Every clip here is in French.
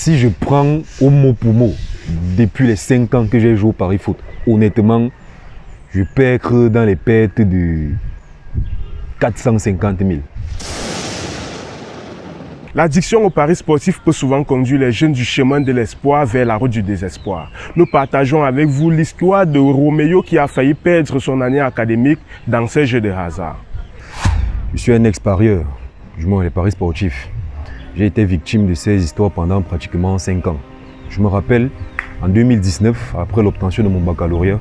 Si je prends au mot pour mot, depuis les 5 ans que j'ai joué au Paris Foot, honnêtement, je peux être dans les pertes de 450 000. L'addiction au paris sportif peut souvent conduire les jeunes du chemin de l'espoir vers la route du désespoir. Nous partageons avec vous l'histoire de Roméo qui a failli perdre son année académique dans ces jeux de hasard. Je suis un ex-parieur, du moins les paris sportifs. J'ai été victime de ces histoires pendant pratiquement 5 ans. Je me rappelle, en 2019, après l'obtention de mon baccalauréat,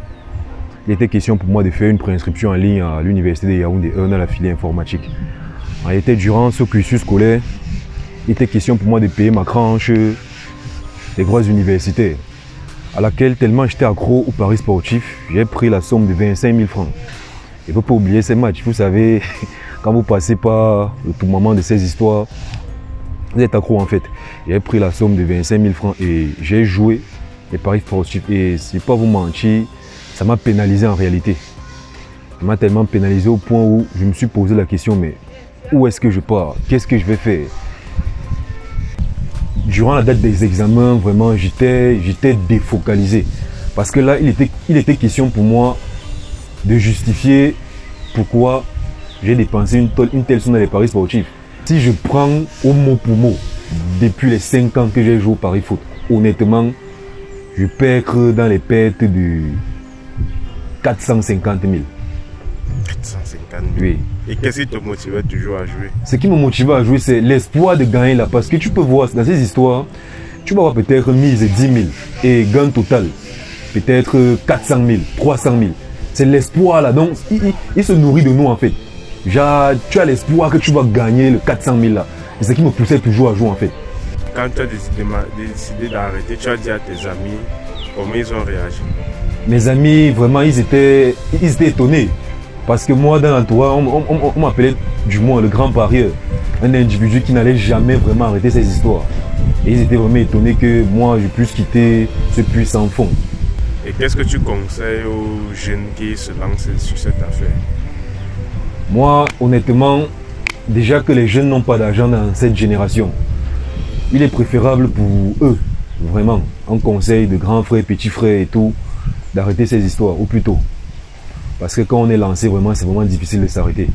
il était question pour moi de faire une préinscription en ligne à l'université de Yaoundé dans la filière informatique. En réalité, durant ce cursus scolaire, il était question pour moi de payer ma tranche des grosses universitaires, à laquelle, tellement j'étais accro au paris sportif, j'ai pris la somme de 25 000 francs. Il ne faut pas oublier ces matchs. Vous savez, quand vous passez par le tout moment de ces histoires, vous êtes accro en fait. J'ai pris la somme de 25 000 francs et j'ai joué les paris sportifs. Et je ne vais pas vous mentir, ça m'a pénalisé en réalité. Ça m'a tellement pénalisé au point où je me suis posé la question, mais où est-ce que je pars? Qu'est-ce que je vais faire? Durant la date des examens, vraiment, j'étais défocalisé. Parce que là, il était question pour moi de justifier pourquoi j'ai dépensé une telle somme dans les paris sportifs. Si je prends au mot pour mot, depuis les 5 ans que j'ai joué au Paris Foot, honnêtement, je peux être dans les pertes de 450 000. 450 000. Oui. Et qu'est-ce qui te motivait toujours à jouer? Ce qui me motivait à jouer, c'est l'espoir de gagner là. Parce que tu peux voir dans ces histoires, tu vas avoir peut-être mise 10 000 et gain total, peut-être 400 000, 300 000. C'est l'espoir là. Donc, il se nourrit de nous en fait. Genre, tu as l'espoir que tu vas gagner le 400 000 là. C'est ce qui me poussait toujours à jouer en fait. Quand tu as décidé d'arrêter, tu as dit à tes amis comment ils ont réagi? Mes amis, vraiment, ils étaient étonnés. Parce que moi, dans l'entourage, on m'appelait du moins le grand parieur. Un individu qui n'allait jamais vraiment arrêter ses histoires. Et ils étaient vraiment étonnés que moi, je puisse quitter ce puits sans fond. Et qu'est-ce que tu conseilles aux jeunes qui se lancent sur cette affaire? Moi, honnêtement, déjà que les jeunes n'ont pas d'argent dans cette génération, il est préférable pour eux, vraiment, un conseil de grands frères, petits frères et tout, d'arrêter ces histoires, ou plutôt. Parce que quand on est lancé, vraiment, c'est vraiment difficile de s'arrêter.